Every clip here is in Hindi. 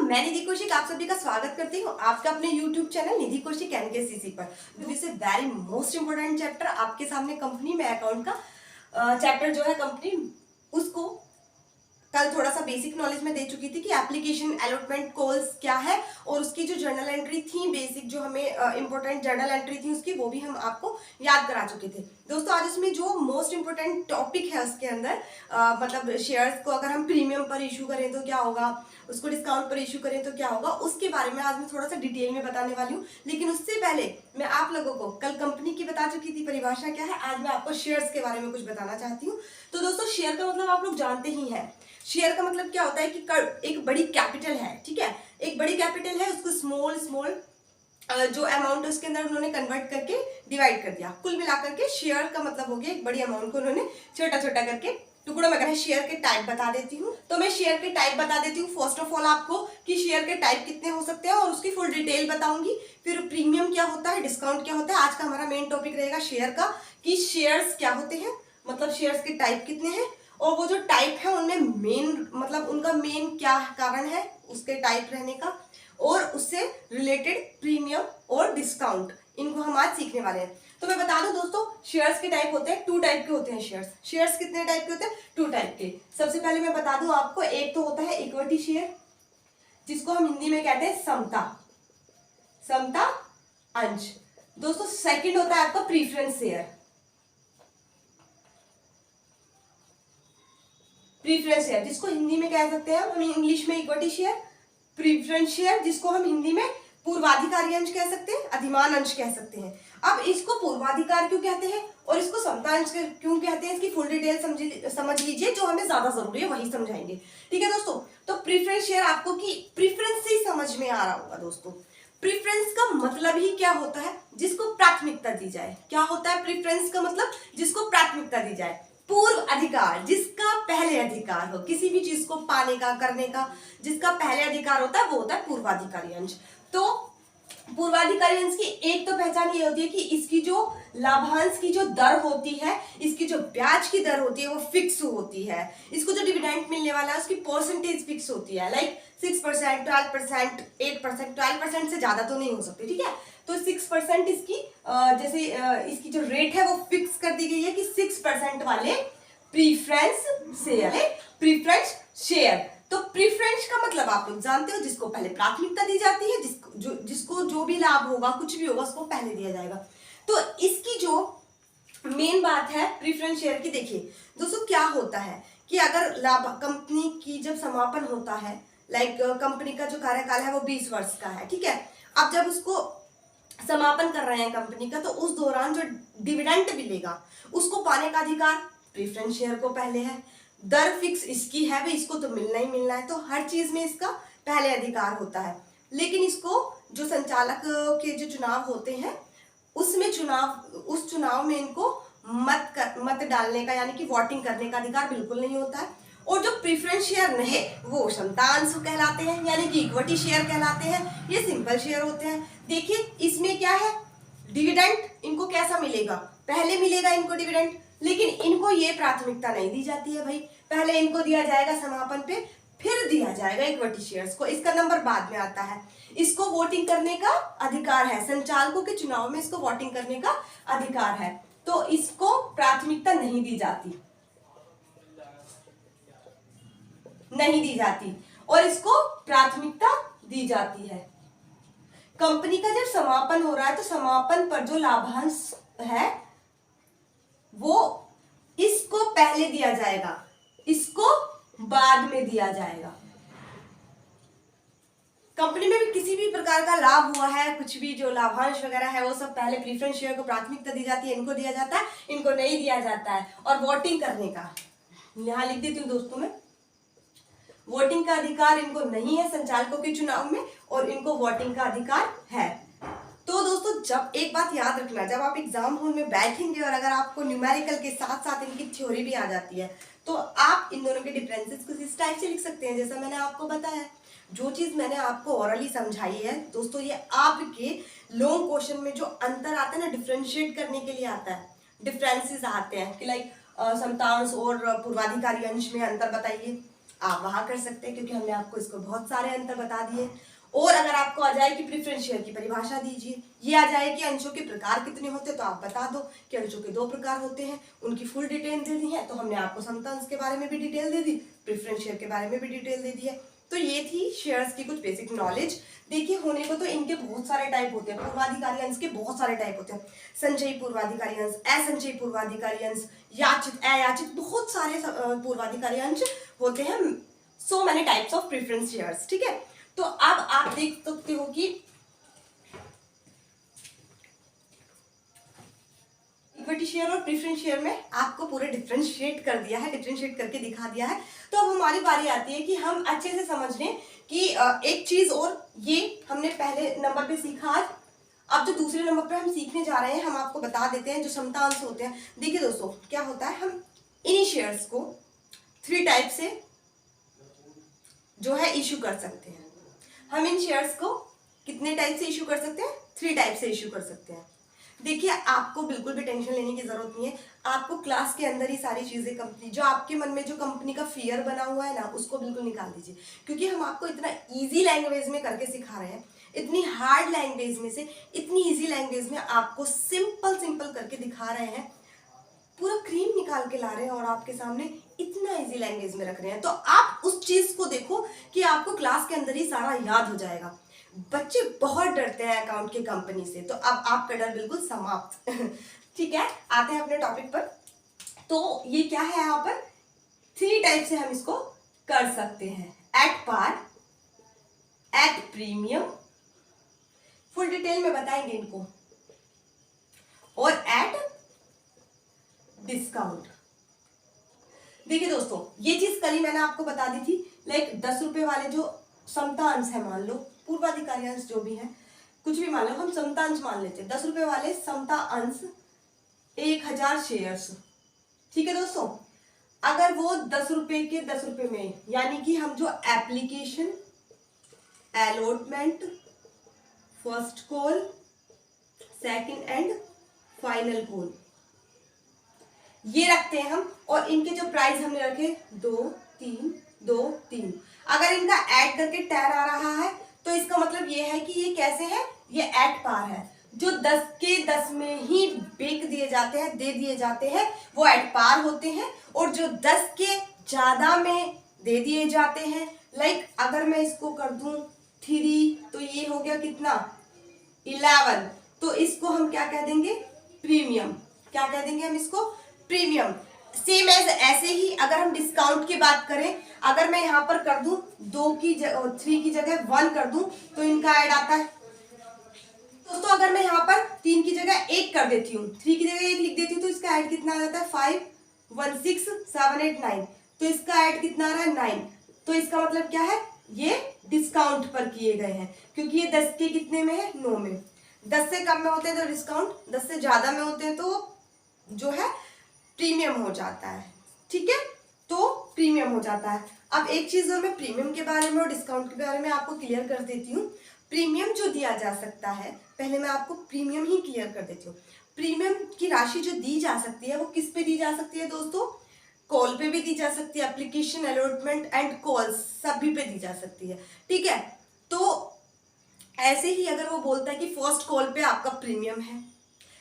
मैं निधि कौशिक आप सभी का स्वागत करती हूँ आपका अपने YouTube चैनल निधि कौशिक NKCC पर। This is very most important chapter आपके सामने कंपनी में अकाउंट का चैप्टर जो है कंपनी उसको कल थोड़ा सा बेसिक नॉलेज में दे चुकी थी कि एप्लीकेशन अलॉटमेंट कॉल्स क्या है और उसकी जो जर्नल एंट्री थी बेसिक जो हमें इंपॉर्टेंट जर्नल एंट्री थी उसकी वो भी हम आपको याद करा चुके थे। दोस्तों आज इसमें जो मोस्ट इंपॉर्टेंट टॉपिक है उसके अंदर मतलब शेयर्स को अगर हम प्रीमियम पर इशू करें तो क्या होगा, उसको डिस्काउंट पर इशू करें तो क्या होगा, उसके बारे में आज मैं थोड़ा सा डिटेल में बताने वाली हूँ। लेकिन उससे पहले मैं आप लोगों को कल कंपनी की बता चुकी थी परिभाषा क्या है, आज मैं आपको शेयर्स के बारे में कुछ बताना चाहती हूँ। तो दोस्तों शेयर का मतलब आप लोग जानते ही हैं। शेयर का मतलब क्या होता है कि एक बड़ी कैपिटल है, ठीक है, एक बड़ी कैपिटल है, उसको स्मॉल जो अमाउंट है उसके अंदर उन्होंने कन्वर्ट करके डिवाइड कर दिया। कुल मिलाकर के शेयर का मतलब हो गया एक बड़ी अमाउंट को उन्होंने छोटा छोटा करके टुकड़ों में अगर शेयर के टाइप बता देती हूँ तो मैं शेयर के टाइप बता देती हूँ फर्स्ट ऑफ ऑल आपको कि शेयर के टाइप कितने हो सकते हैं और उसकी फुल डिटेल बताऊंगी। फिर प्रीमियम क्या होता है, डिस्काउंट क्या होता है। आज का हमारा मेन टॉपिक रहेगा शेयर का कि शेयर्स क्या होते हैं, मतलब शेयर्स के टाइप कितने हैं और वो जो टाइप है उनमें मेन मतलब उनका मेन क्या कारण है उसके टाइप रहने का, और उससे रिलेटेड प्रीमियम और डिस्काउंट, इनको हम आज सीखने वाले हैं। तो मैं बता दूं दोस्तों शेयर्स के टाइप होते हैं, 2 टाइप के होते हैं शेयर्स। शेयर्स कितने टाइप के होते हैं? 2 टाइप के। सबसे पहले मैं बता दूं आपको, एक तो होता है इक्विटी शेयर जिसको हम हिंदी में कहते हैं समता अंश। दोस्तों सेकंड होता है आपका प्रीफरेंस शेयर, प्रीफरेंस शेयर जिसको हिंदी में कह सकते हैं हम इंग्लिश में इक्विटी शेयर, प्रीफरेंस शेयर जिसको हम हिंदी में पूर्वाधिकारी अंश कह सकते हैं, अधिमान अंश कह सकते हैं। अब इसको पूर्वाधिकार क्यों कहते हैं और इसको समता अंश क्यों कहते हैं, इसकी फुल डिटेल समझ लीजिए, जो हमें ज्यादा जरूरी है वही समझाएंगे। ठीक है दोस्तों, तो प्रीफरेंस शेयर आपको की प्रीफरेंस से ही समझ में आ रहा होगा। दोस्तों प्रीफरेंस का मतलब ही क्या होता है? जिसको प्राथमिकता दी जाए। क्या होता है प्रीफरेंस का मतलब? जिसको प्राथमिकता दी जाए। पूर्व अधिकार, जिसका पहले अधिकार हो किसी भी चीज को पाने का, करने का, जिसका पहले अधिकार होता है वो होता है पूर्वाधिकारी अंश। तो पूर्वाधिकारी अंश की एक तो पहचान ये होती है कि इसकी जो लाभांश की जो दर होती है, इसकी जो ब्याज की दर होती है वो फिक्स होती है। इसको जो डिविडेंड मिलने वाला है उसकी परसेंटेज फिक्स होती है, लाइक 6%, 12%, 8%, 12% से ज्यादा तो नहीं हो सकती। ठीक है, तो 6% इसकी जैसे इसकी जो रेट है वो फिक्स कर दी गई है कि 6% वाले प्रीफरेंस शेयर है, प्रीफरेंस शेयर। तो प्रीफरेंस का मतलब आप लोग जानते हो, जिसको पहले प्राथमिकता दी जाती है, जिसको जो भी लाभ होगा कुछ भी होगा उसको पहले दिया जाएगा। तो इसकी जो मेन बात है प्रीफरेंस शेयर की, देखिए दोस्तों क्या होता है कि अगर लाभ कंपनी की जब समापन होता है, लाइक कंपनी का जो कार्यकाल है वो 20 वर्ष का है, ठीक है। अब जब उसको समापन कर रहे हैं कंपनी का, तो उस दौरान जो डिविडेंड मिलेगा उसको पाने का अधिकार प्रीफरेंस शेयर को पहले है। दर फिक्स इसकी है भाई, इसको तो मिलना ही मिलना है, तो हर चीज में इसका पहले अधिकार होता है। लेकिन इसको जो संचालक के जो चुनाव होते हैं उसमें उस चुनाव में इनको मत डालने का यानी कि वोटिंग करने का अधिकार बिल्कुल नहीं होता है। और जो प्रीफरेंस शेयर नहीं वो समतांश कहलाते हैं, यानी कि इक्विटी शेयर कहलाते हैं, ये सिंपल शेयर होते हैं। देखिए इसमें क्या है, डिविडेंड इनको कैसा मिलेगा, पहले मिलेगा इनको डिविडेंड, लेकिन इनको ये प्राथमिकता नहीं दी जाती है भाई। पहले इनको दिया जाएगा समापन पे, फिर दिया जाएगा इक्विटी शेयर्स को, इसका नंबर बाद में आता है। इसको वोटिंग करने का अधिकार है, संचालकों के चुनाव में इसको वोटिंग करने का अधिकार है, तो इसको प्राथमिकता नहीं दी जाती और इसको प्राथमिकता दी जाती है। कंपनी का जब समापन हो रहा है तो समापन पर जो लाभांश है वो इसको पहले दिया जाएगा, इसको बाद में दिया जाएगा। कंपनी में भी किसी भी प्रकार का लाभ हुआ है, कुछ भी जो लाभांश वगैरह है वो सब पहले प्रीफरेंस शेयर को प्राथमिकता दी जाती है, इनको दिया जाता है, इनको नहीं दिया जाता है। और वोटिंग करने का यहां लिख देती हूँ दोस्तों में, वोटिंग का अधिकार इनको नहीं है संचालकों के चुनाव में, और इनको वोटिंग का अधिकार है। तो दोस्तों जब एक बात याद रखना, जब आप एग्जाम हॉल में बैठेंगे और अगर आपको न्यूमेरिकल के साथ साथ इनकी थ्योरी भी आ जाती है तो आप इन दोनों के डिफरेंसेस कुछ इस टाइप से लिख सकते हैं जैसा मैंने आपको बताया। जो चीज मैंने आपको ओरली समझाई है दोस्तों, ये आपके लॉन्ग क्वेश्चन में जो अंतर आता है ना, डिफरेंशिएट करने के लिए आता है, डिफरेंसेस आते हैं कि लाइक समतांश और पूर्वाधिकारी अंश में अंतर बताइए, आप वहां कर सकते हैं, क्योंकि हमने आपको इसको बहुत सारे अंतर बता दिए। और अगर आपको आ जाए कि प्रेफरेंस शेयर की परिभाषा दीजिए, ये आ जाए कि अंशों के प्रकार कितने होते हैं, तो आप बता दो कि अंशों के 2 प्रकार होते हैं, उनकी फुल डिटेल दे दी है। तो हमने आपको समता अंश के बारे में भी डिटेल दे दी, प्रेफरेंस शेयर के बारे में भी डिटेल दे दी है। तो ये थी शेयर्स की कुछ बेसिक नॉलेज। देखिए होने को तो इनके बहुत सारे टाइप होते हैं, पूर्वाधिकारी अंश के बहुत सारे टाइप होते हैं, संचयी पूर्वाधिकारी अंश, असंचयी पूर्वाधिकारी अंश, याचित अयाचित, बहुत सारे पूर्वाधिकारी अंश होते हैं। So many types of preference shares, ठीक है। तो अब आप देख सकते हो कि इक्विटी शेयर और प्रेफरेंस शेयर में आपको पूरे डिफरेंशिएट कर दिया है, डिफरेंशिएट करके दिखा दिया है। तो अब हमारी बारी आती है कि हम अच्छे से समझ लें कि एक चीज, और ये हमने पहले नंबर पे सीखा आज, अब जो दूसरे नंबर पे हम सीखने जा रहे हैं, हम आपको बता देते हैं जो समता अंश होते हैं। देखिए दोस्तों क्या होता है, हम इन्हीं शेयर्स को 3 टाइप से जो है इशू कर सकते हैं। हम इन शेयर्स को कितने टाइप से इशू कर सकते हैं? 3 टाइप से इशू कर सकते हैं। देखिए आपको बिल्कुल भी टेंशन लेने की जरूरत नहीं है, आपको क्लास के अंदर ही सारी चीजें कंपनी, जो आपके मन में जो कंपनी का फियर बना हुआ है ना, उसको बिल्कुल निकाल दीजिए। क्योंकि हम आपको इतना इजी लैंग्वेज में करके सिखा रहे हैं, इतनी हार्ड लैंग्वेज में से इतनी इजी लैंग्वेज में आपको सिंपल करके दिखा रहे हैं, पूरा क्रीम निकाल के ला रहे हैं और आपके सामने इतना इजी लैंग्वेज में रख रहे हैं। तो आप उस चीज को देखो कि आपको क्लास के अंदर ही सारा याद हो जाएगा। बच्चे बहुत डरते हैं अकाउंट की कंपनी से, तो अब आपका डर बिल्कुल समाप्त। ठीक है, आते हैं अपने टॉपिक पर। तो ये क्या है, यहाँ पर 3 टाइप से हम इसको कर सकते हैं, at par, at premium, full detail में बताएंगे इनको, और एट डिस्काउंट। देखिए दोस्तों ये चीज कल ही मैंने आपको बता दी थी, लाइक 10 रुपए वाले जो समता अंश है, मान लो पूर्वाधिकारी अंश जो भी है, कुछ भी मान लो, हम समता अंश मान लेते हैं, 10 रुपए वाले समता अंश 1000 शेयर्स, ठीक है दोस्तों। अगर वो 10 रुपए के 10 रुपए में, यानी कि हम जो application, allotment, first call, second and final call, ये रखते हैं हम, और इनके जो प्राइस हमने रखे 2 3 2 3, अगर इनका ऐड करके 10 आ रहा है तो इसका मतलब ये है कि ये कैसे है, ये एट पार है। जो 10 के 10 में ही बेच दिए जाते हैं, दे दिए जाते हैं, वो एट पार होते हैं। और जो 10 के ज्यादा में दे दिए जाते हैं, लाइक अगर मैं इसको कर दूं 3, तो ये हो गया कितना 11, तो इसको हम क्या कह देंगे, प्रीमियम। क्या कह देंगे हम इसको, प्रीमियम। सेम एज ऐसे ही अगर हम डिस्काउंट की बात करें, अगर मैं यहाँ पर कर दूं 3 की जगह 1 कर दूं, तो इनका ऐड आता है दोस्तों। अगर मैं यहाँ पर 3 की जगह 1 कर देती हूँ, 3 की जगह 1 लिख देती हूँ, तो इसका ऐड कितना आ जाता है 5 1 6 7 8 9, तो इसका ऐड कितना आ रहा है 9। तो इसका मतलब क्या है, ये डिस्काउंट पर किए गए हैं, क्योंकि ये 10 के कितने में है, 9 में। 10 से कम में होते हैं तो डिस्काउंट, 10 से ज्यादा में होते हैं तो जो है प्रीमियम हो जाता है, ठीक है, तो प्रीमियम हो जाता है। अब एक चीज और मैं प्रीमियम के बारे में और डिस्काउंट के बारे में आपको क्लियर कर देती हूँ। प्रीमियम जो दिया जा सकता है, पहले मैं आपको प्रीमियम ही क्लियर कर देती हूँ। प्रीमियम की राशि जो दी जा सकती है वो किस पे दी जा सकती है दोस्तों, कॉल पे भी दी जा सकती है, एप्लीकेशन, अलॉटमेंट एंड कॉल सभी पे दी जा सकती है, ठीक है। तो ऐसे ही अगर वो बोलता है कि फर्स्ट कॉल पे आपका प्रीमियम है,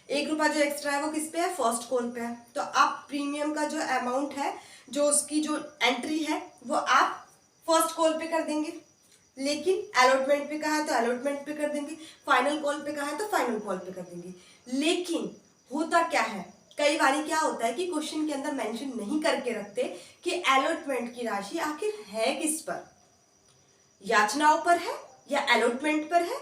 1 रुपया जो एक्स्ट्रा है वो किस पे है, फर्स्ट कॉल पे है, तो आप प्रीमियम का जो अमाउंट है, जो उसकी जो एंट्री है, वो आप फर्स्ट कॉल पे कर देंगे। लेकिन अलॉटमेंट पे कहा है तो अलॉटमेंट पे कर देंगे, फाइनल कॉल पे कहा है तो फाइनल कॉल पे कर देंगे। लेकिन होता क्या है, कई बार क्या होता है कि क्वेश्चन के अंदर मेंशन नहीं करके रखते कि अलॉटमेंट की राशि आखिर है किस पर, याचनाओं पर है या अलॉटमेंट पर है,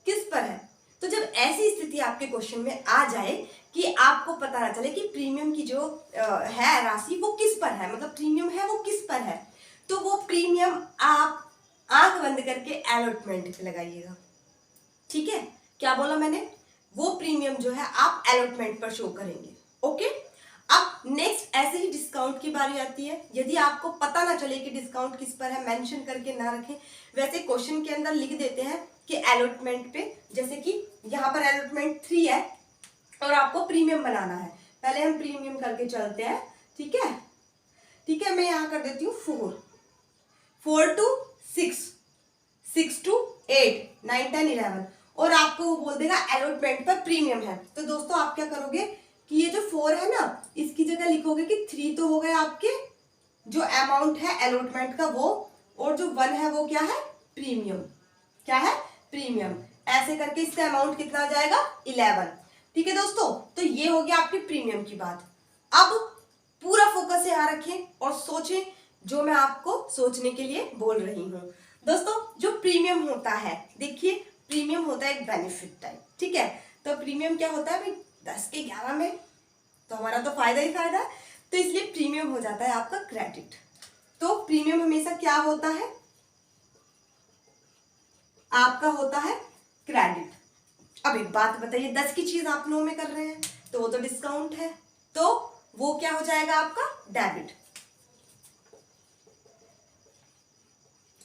किस पर है। तो जब ऐसी स्थिति आपके क्वेश्चन में आ जाए कि आपको पता ना चले कि प्रीमियम की जो है राशि वो किस पर है, मतलब प्रीमियम है वो किस पर है, तो वो प्रीमियम आप आंख बंद करके अलॉटमेंट पे लगाइएगा, ठीक है। क्या बोला मैंने, वो प्रीमियम जो है आप अलॉटमेंट पर शो करेंगे, ओके। अब नेक्स्ट ऐसे ही डिस्काउंट की बारी आती है। यदि आपको पता ना चले कि डिस्काउंट किस पर है, मेंशन करके ना रखें, वैसे क्वेश्चन के अंदर लिख देते हैं कि अलॉटमेंट पे, जैसे कि यहाँ पर अलॉटमेंट 3 है और आपको प्रीमियम बनाना है, पहले हम प्रीमियम करके चलते हैं, ठीक है। ठीक है, मैं यहाँ कर देती हूँ 4, 4 to 6, 6 to 8, 9, 10, 11, और आपको वो बोल देगा अलॉटमेंट पर प्रीमियम है। तो दोस्तों आप क्या करोगे कि ये जो 4 है ना, इसकी जगह लिखोगे कि 3 तो हो गए आपके जो अमाउंट है अलॉटमेंट का वो, और जो 1 है वो क्या है, प्रीमियम। क्या है, प्रीमियम। ऐसे करके इसका अमाउंट कितना आ जाएगा, 11। ठीक है दोस्तों, तो ये हो गया आपके प्रीमियम की बात। अब पूरा फोकस यहाँ रखें और सोचें जो मैं आपको सोचने के लिए बोल रही हूँ। दोस्तों जो प्रीमियम होता है, देखिए प्रीमियम होता है एक बेनिफिट टाइप, ठीक है। तो प्रीमियम क्या होता है भाई, 10 के 11 में तो हमारा तो फायदा ही फायदा है, तो इसलिए प्रीमियम हो जाता है आपका क्रेडिट। तो प्रीमियम हमेशा क्या होता है, आपका होता है क्रेडिट। अब एक बात बताइए, 10 की चीज आप 9 में कर रहे हैं तो वो तो डिस्काउंट है, तो वो क्या हो जाएगा आपका डेबिट।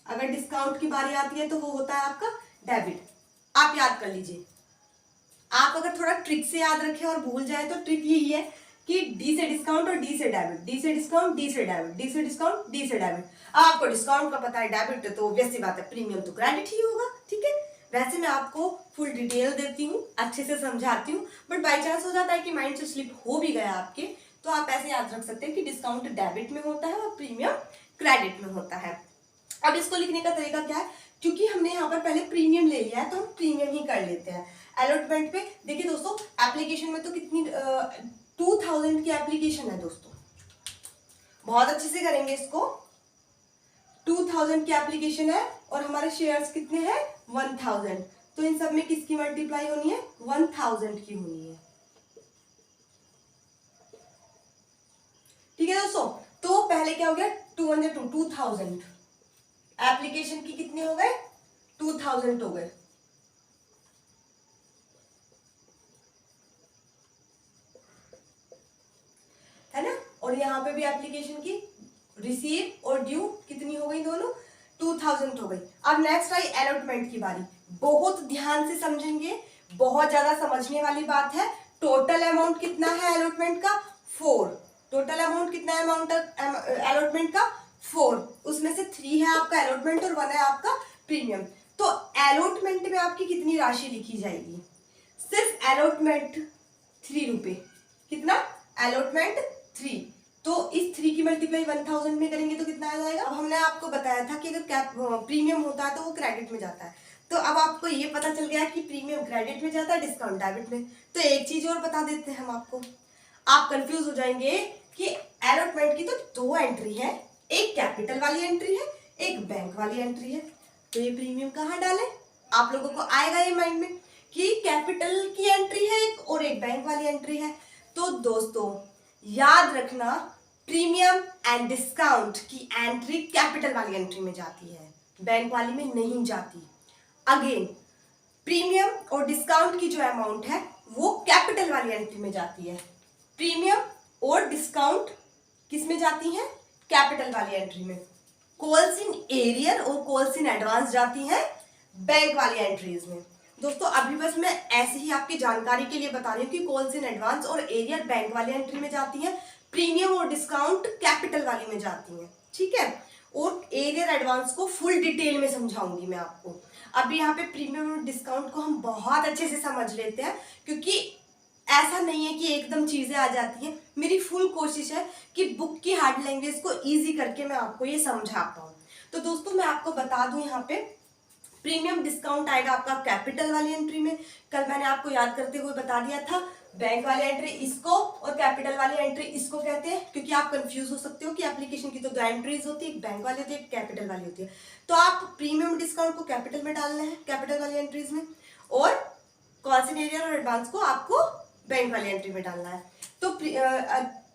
अगर डिस्काउंट की बारी आती है तो वो होता है आपका डेबिट। आप याद कर लीजिए, आप अगर थोड़ा ट्रिक से याद रखें और भूल जाए तो ट्रिक यही है कि डी से डिस्काउंट और डी से डेबिट, डी से डिस्काउंट, डी से डेबिट, डी से डिस्काउंट, डी से डेबिट। आपको डिस्काउंट का पता है, डेबिट तो ऑब्वियस सी बात है, प्रीमियम तो क्रेडिट ही होगा, ठीक है। वैसे मैं आपको फुल डिटेल देती हूँ, अच्छे से समझाती हूँ, बट बाई चांस हो जाता है कि माइंड से स्लिप हो भी गया आपके, तो आप ऐसे याद रख सकते हैं कि डिस्काउंट डेबिट में होता है और प्रीमियम क्रेडिट में होता है। अब इसको लिखने का तरीका क्या है, क्योंकि हमने यहाँ पर पहले प्रीमियम ले लिया है तो हम प्रीमियम ही कर लेते हैं। अलॉटमेंट पे देखिए दोस्तों, एप्लीकेशन में तो कितनी 2000 की एप्लीकेशन है दोस्तों, बहुत अच्छे से करेंगे इसको। 2000 की एप्लीकेशन है और हमारे शेयर्स कितने हैं, 1000, तो इन सब में किसकी मल्टीप्लाई होनी है, 1000 की होनी है। ठीक है दोस्तों, तो पहले क्या हो गया, 2000 एप्लीकेशन की कितने हो गए, 2000 हो गए। है ना, और यहाँ पे भी एप्लीकेशन की रिसीव और ड्यू कितनी हो गई, दोनों 2000 हो गई। अब नेक्स्ट आई अलॉटमेंट की बारी, बहुत ध्यान से समझेंगे, बहुत ज्यादा समझने वाली बात है। टोटल अमाउंट कितना है अलॉटमेंट का, 4। टोटल अमाउंट कितना है अमाउंट अलॉटमेंट का, 4। उसमें से 3 है आपका अलॉटमेंट और 1 है आपका प्रीमियम। तो अलॉटमेंट में आपकी कितनी राशि लिखी जाएगी, सिर्फ अलॉटमेंट 3 रुपए, कितना, अलॉटमेंट 3। तो इस 3 की मल्टीप्लाई 1000 में करेंगे तो कितना आ जाएगा। अब हमने आपको बताया था कि अगर प्रीमियम होता है तो वो क्रेडिट में जाता है, तो अब आपको ये पता चल गया कि प्रीमियम क्रेडिट में जाता है, डिस्काउंट डेबिट में। तो एक चीज और बता देते हैं हम आपको, आप कंफ्यूज हो जाएंगे कि अलॉटमेंट की तो 2 एंट्री है, एक कैपिटल वाली एंट्री है, एक बैंक वाली एंट्री है, तो ये प्रीमियम कहाँ डालें। आप लोगों को आएगा ये माइंड में कि कैपिटल की एंट्री है एक और एक बैंक वाली एंट्री है। तो दोस्तों याद रखना, प्रीमियम एंड डिस्काउंट की एंट्री कैपिटल वाली एंट्री में जाती है, बैंक वाली में नहीं जाती। अगेन प्रीमियम और डिस्काउंट की जो अमाउंट है वो कैपिटल वाली एंट्री में जाती है, प्रीमियम और डिस्काउंट किस में जाती है, कैपिटल वाली एंट्री में। कॉल्स इन एरियर और कॉल्स इन एडवांस जाती हैं बैंक वाली एंट्रीज में। दोस्तों अभी बस मैं ऐसे ही आपकी जानकारी के लिए बता रही हूँ कि कॉल्स इन एडवांस और एरियर बैंक वाली एंट्री में जाती है, प्रीमियम और डिस्काउंट कैपिटल वाली में जाती हैं, ठीक है। और एरियर एडवांस को फुल डिटेल में समझाऊंगी मैं आपको। अभी यहाँ पे प्रीमियम और डिस्काउंट को हम बहुत अच्छे से समझ लेते हैं, क्योंकि ऐसा नहीं है कि एकदम चीजें आ जाती हैं। मेरी फुल कोशिश है कि बुक की हार्ड लैंग्वेज को इजी करके मैं आपको ये समझा पाऊँ। तो दोस्तों मैं आपको बता दूं, यहाँ पे प्रीमियम डिस्काउंट आएगा आपका कैपिटल वाली एंट्री में। कल मैंने आपको याद करते हुए बता दिया था, बैंक वाली एंट्री इसको और कैपिटल वाली एंट्री इसको कहते हैं, क्योंकि आप कंफ्यूज हो सकते हो कि एप्लीकेशन की तो 2 एंट्रीज होती है, एक बैंक वाली होती है, एक कैपिटल वाली होती है। तो आप प्रीमियम डिस्काउंट को कैपिटल में डालना है, कैपिटल वाली एंट्रीज में, और कॉल्स इन एरियर और एडवांस को आपको बैंक वाली एंट्री में डालना है। तो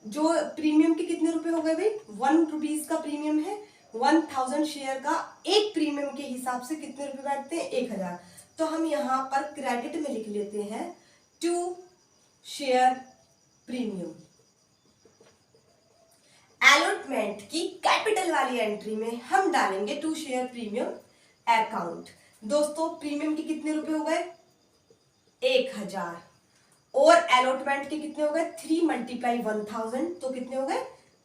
जो प्रीमियम के कितने रुपए हो गए भाई, 1 रुपीज का प्रीमियम है, 1000 शेयर का एक प्रीमियम के हिसाब से कितने रुपए बैठते हैं, 1000। तो हम यहाँ पर क्रेडिट में लिख लेते हैं 2 शेयर प्रीमियम। अलॉटमेंट की कैपिटल वाली एंट्री में हम डालेंगे 2 शेयर प्रीमियम अकाउंट। दोस्तों प्रीमियम के कितने रुपए हो गए, 1000, और अलॉटमेंट के कितने हो गए, 3 × 1000, तो कितने हो गए,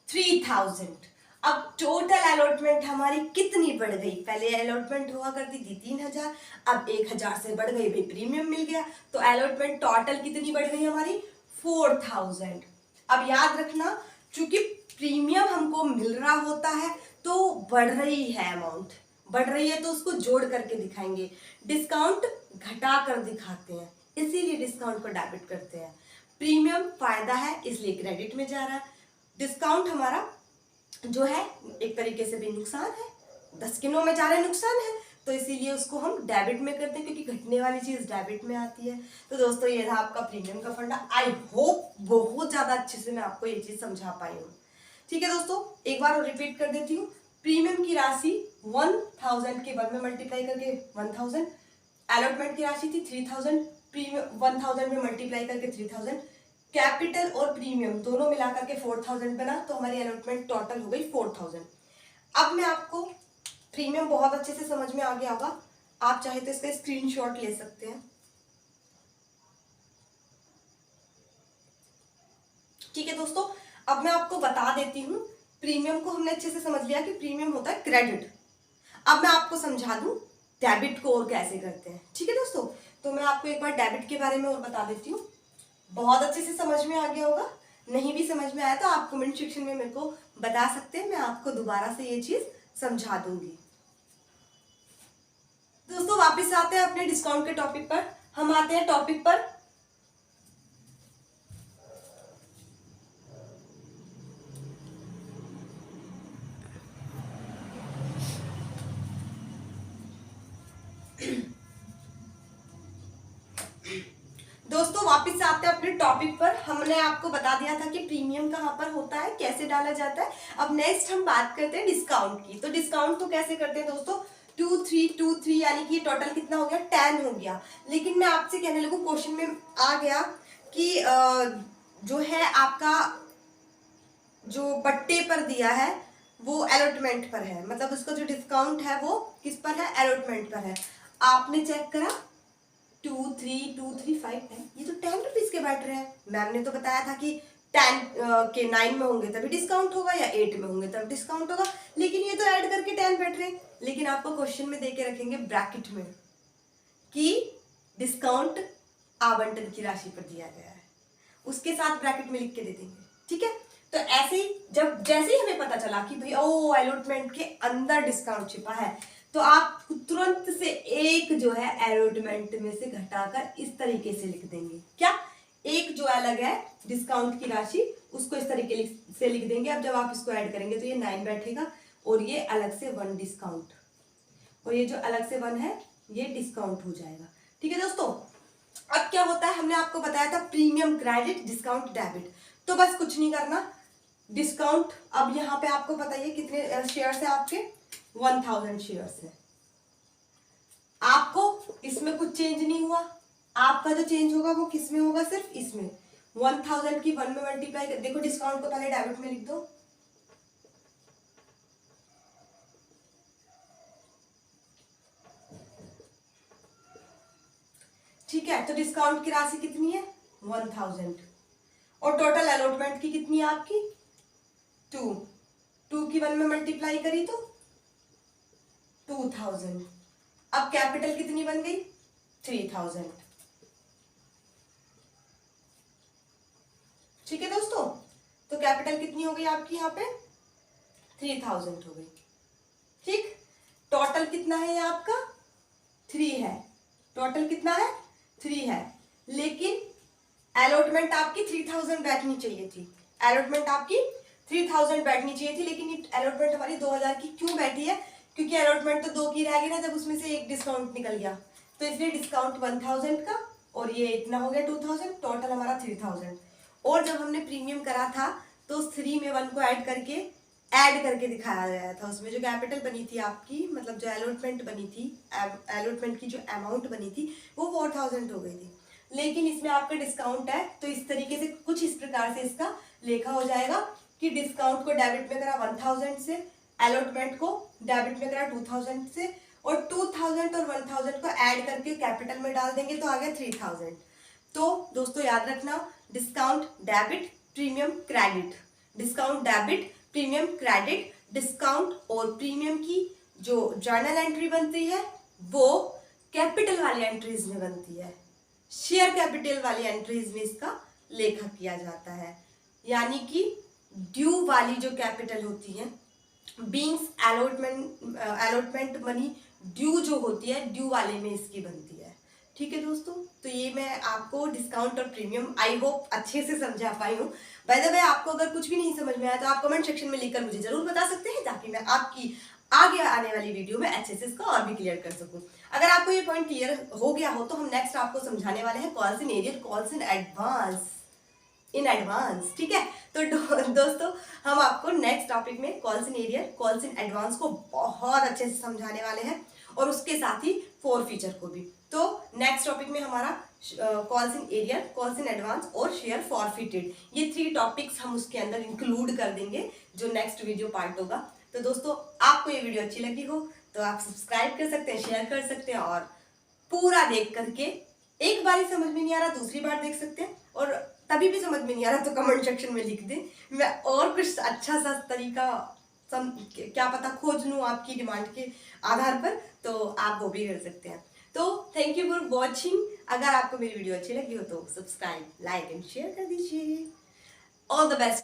3000। अब टोटल अलॉटमेंट हमारी कितनी बढ़ गई, पहले अलॉटमेंट हुआ करती थी 3000, अब 1000 से बढ़ गई, भाई प्रीमियम मिल गया, तो अलॉटमेंट टोटल कितनी बढ़ गई हमारी 4000। अब याद रखना, चूंकि प्रीमियम हमको मिल रहा होता है तो बढ़ रही है अमाउंट, बढ़ रही है तो उसको जोड़ करके दिखाएंगे, डिस्काउंट घटा कर दिखाते हैं, इसीलिए डिस्काउंट को डेबिट करते हैं। प्रीमियम फायदा है इसलिए क्रेडिट में जा रहा है, डिस्काउंट हमारा जो है एक तरीके से भी नुकसान है, 10 किलो में जा रहा है नुकसान है, तो इसीलिए उसको हम डेबिट में करते हैं, क्योंकि घटने वाली चीज डेबिट में आती है। तो दोस्तों ये था आपका प्रीमियम का फंडा। आई होप बहुत ज्यादा अच्छे से मैं आपको ये चीज समझा पाई हूँ। ठीक है दोस्तों, एक बार और रिपीट कर देती हूँ। प्रीमियम की राशि 1000 के 1 में मल्टीप्लाई करके 1000, अलॉटमेंट की राशि थी 3000, प्रीमियम 1000 में मल्टीप्लाई करके 3000, कैपिटल और प्रीमियम दोनों मिलाकर के 4000 बना, तो हमारी अलॉटमेंट टोटल हो गई 4000। अब मैं आपको प्रीमियम बहुत अच्छे से समझ में आ गया होगा, आप चाहे तो इसका स्क्रीनशॉट ले सकते हैं। ठीक है दोस्तों, अब मैं आपको बता देती हूँ, प्रीमियम को हमने अच्छे से समझ लिया कि प्रीमियम होता है क्रेडिट। अब मैं आपको समझा दूं डेबिट को और कैसे करते हैं। ठीक है दोस्तों, तो मैं आपको एक बार डेबिट के बारे में और बता देती हूँ, बहुत अच्छे से समझ में आ गया होगा, नहीं भी समझ में आया तो आप कमेंट सेक्शन में मेरे को बता सकते हैं, मैं आपको दोबारा से ये चीज समझा दूंगी। दोस्तों वापस आते हैं अपने डिस्काउंट के टॉपिक पर, हम आते हैं टॉपिक पर दोस्तों वापस आते हैं अपने टॉपिक पर। हमने आपको बता दिया था कि प्रीमियम कहाँ पर होता है, कैसे डाला जाता है। अब नेक्स्ट हम बात करते हैं डिस्काउंट की। तो डिस्काउंट तो कैसे करते हैं दोस्तों, 2323 यानी कि टोटल कितना हो गया 10 हो गया। लेकिन मैं आपसे कहने लगूं, क्वेश्चन में आ गया कि जो है आपका जो बट्टे पर दिया है वो अलॉटमेंट पर है, मतलब उसका जो डिस्काउंट है वो किस पर है, अलॉटमेंट पर है। आपने चेक करा 23235 है, ये तो 10 रुपीज के बैठ रहे हैं। मैम ने तो बताया था कि 10 के 9 में होंगे तभी डिस्काउंट होगा या 8 में होंगे तब डिस्काउंट होगा, लेकिन ये तो ऐड करके 10 बैठ रहे हैं। लेकिन आपको क्वेश्चन में देके रखेंगे ब्रैकेट में कि डिस्काउंट आवंटन की राशि पर दिया गया है, उसके साथ ब्रैकेट में लिख के दे देंगे। ठीक है, तो ऐसे ही जब जैसे ही हमें पता चला कि भाई ओ अलॉटमेंट के अंदर डिस्काउंट छिपा है, तो आप तुरंत से एक जो है अलॉटमेंट में से घटाकर इस तरीके से लिख देंगे। क्या, एक जो अलग है डिस्काउंट की राशि उसको इस तरीके से लिख देंगे। अब जब आप इसको ऐड करेंगे तो ये 9 बैठेगा और ये अलग से 1 डिस्काउंट, और ये जो अलग से 1 है ये डिस्काउंट हो जाएगा। ठीक है दोस्तों, अब क्या होता है, हमने आपको बताया था प्रीमियम क्रेडिट डिस्काउंट डेबिट। तो बस कुछ नहीं करना, डिस्काउंट अब यहाँ पे आपको बताइए कितने शेयर्स है आपके, 1000 शेयर्स है। आपको इसमें कुछ चेंज नहीं हुआ, आपका जो चेंज होगा वो किस में होगा, सिर्फ इसमें 1000 की 1 में मल्टीप्लाई कर, देखो डिस्काउंट को पहले डेबिट में लिख दो, ठीक है। तो डिस्काउंट की राशि कितनी है 1000, और टोटल अलॉटमेंट की कितनी है आपकी 2 की 1 में मल्टीप्लाई करी तो 2000। अब कैपिटल कितनी बन गई 3000। ठीक है दोस्तों, तो कैपिटल कितनी हो गई आपकी यहाँ पे 3000 हो गई। ठीक, टोटल कितना है ये आपका 3 है, टोटल कितना है 3 है, लेकिन अलॉटमेंट आपकी 3000 बैठनी चाहिए थी, अलॉटमेंट आपकी 3000 बैठनी चाहिए थी, लेकिन ये अलॉटमेंट हमारी 2000 की क्यों बैठी है, क्योंकि अलॉटमेंट तो 2 की रह गई ना, जब उसमें से एक डिस्काउंट निकल गया, तो इसलिए डिस्काउंट 1000 का और ये इतना हो गया 2000, टोटल हमारा 3000। और जब हमने प्रीमियम करा था तो 3 में 1 को ऐड करके दिखाया गया था, उसमें जो कैपिटल बनी थी आपकी, मतलब जो अलॉटमेंट बनी थी, अलॉटमेंट की जो अमाउंट बनी थी वो 4000 हो गई थी। लेकिन इसमें आपका डिस्काउंट है तो इस तरीके से कुछ इस प्रकार से इसका लेखा हो जाएगा कि डिस्काउंट को डेबिट में करा 1000 से, अलॉटमेंट को डेबिट में करा 2000 से, और 2000 और 1000 को ऐड करके कैपिटल में डाल देंगे तो आ गया 3000। तो दोस्तों याद रखना, discount debit premium credit, discount debit premium credit, discount और प्रीमियम की जो जर्नल एंट्री बनती है वो कैपिटल वाली एंट्रीज में बनती है, शेयर कैपिटल वाली एंट्रीज में इसका लेखा किया जाता है। यानी कि ड्यू वाली जो कैपिटल होती है, बीइंग्स अलॉटमेंट मनी ड्यू जो होती है, ड्यू वाले में इसकी बनती है। ठीक है दोस्तों, तो ये मैं आपको डिस्काउंट और प्रीमियम आई होप अच्छे से समझा पाई हूँ। बाय द वे, आपको अगर कुछ भी नहीं समझ में आया तो आप कमेंट सेक्शन में लिखकर मुझे जरूर बता सकते हैं, ताकि मैं आपकी आगे आने वाली वीडियो में अच्छे से इसको और भी क्लियर कर सकूं। अगर आपको ये पॉइंट क्लियर हो गया हो तो हम नेक्स्ट आपको समझाने वाले हैं calls in arrear, calls in advance. ठीक है, तो दोस्तों हम आपको नेक्स्ट टॉपिक में calls in arrear, calls in advance को बहुत अच्छे से समझाने वाले हैं, और उसके साथ ही फोर फीचर को भी। तो नेक्स्ट टॉपिक में हमारा calls in arrear, calls in advance और शेयर फॉरफिटेड, ये 3 टॉपिक्स हम उसके अंदर इंक्लूड कर देंगे जो नेक्स्ट वीडियो पार्ट होगा। तो दोस्तों, आपको ये वीडियो अच्छी लगी हो तो आप सब्सक्राइब कर सकते हैं, शेयर कर सकते हैं, और पूरा देख करके एक बार ही समझ में नहीं आ रहा दूसरी बार देख सकते हैं, और तभी भी समझ में नहीं आ रहा तो कमेंट सेक्शन में लिख दें, मैं और कुछ अच्छा सा तरीका क्या पता खोज लूँ आपकी डिमांड के आधार पर, तो आप वो भी कर सकते हैं। तो थैंक यू फॉर वॉचिंग। अगर आपको मेरी वीडियो अच्छी लगी हो तो सब्सक्राइब, लाइक एंड शेयर कर दीजिए। All the best.